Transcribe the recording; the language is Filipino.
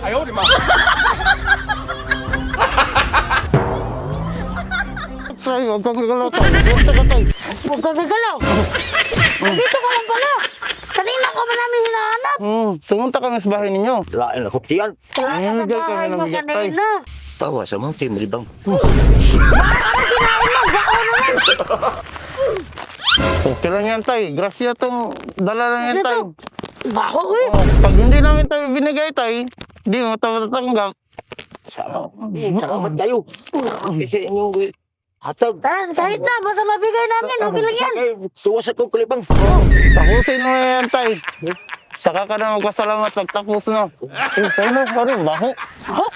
Ayaw, di ba? Tay, huwag kang gagalaw, tay. Basta ka, tay. Huwag kang gagalaw. Dito ka lang pala. Kanina ka ba namin hinahanap? Sumunta kami sa bahay ninyo. Lain ako tiyan. Wala ka sa Bigay kami bahay ng mo bigat, tay. kanina. Tawa sa mga timilbang. Okay lang yan, tay. Grasya tong dala lang yan, tay. Baho eh. Pag hindi namin tayo binigay, tay, di mo tatanggap. Salamat kayo. Kasi inyong hatag. Tara, kahit na. Basta mabigay namin. Okay lang yan. Suwas ako kulibang. Tapusin mo yan, tay. Saka ka na magpasalamat pagtapos na. Tayo na, pare, baho. Baho.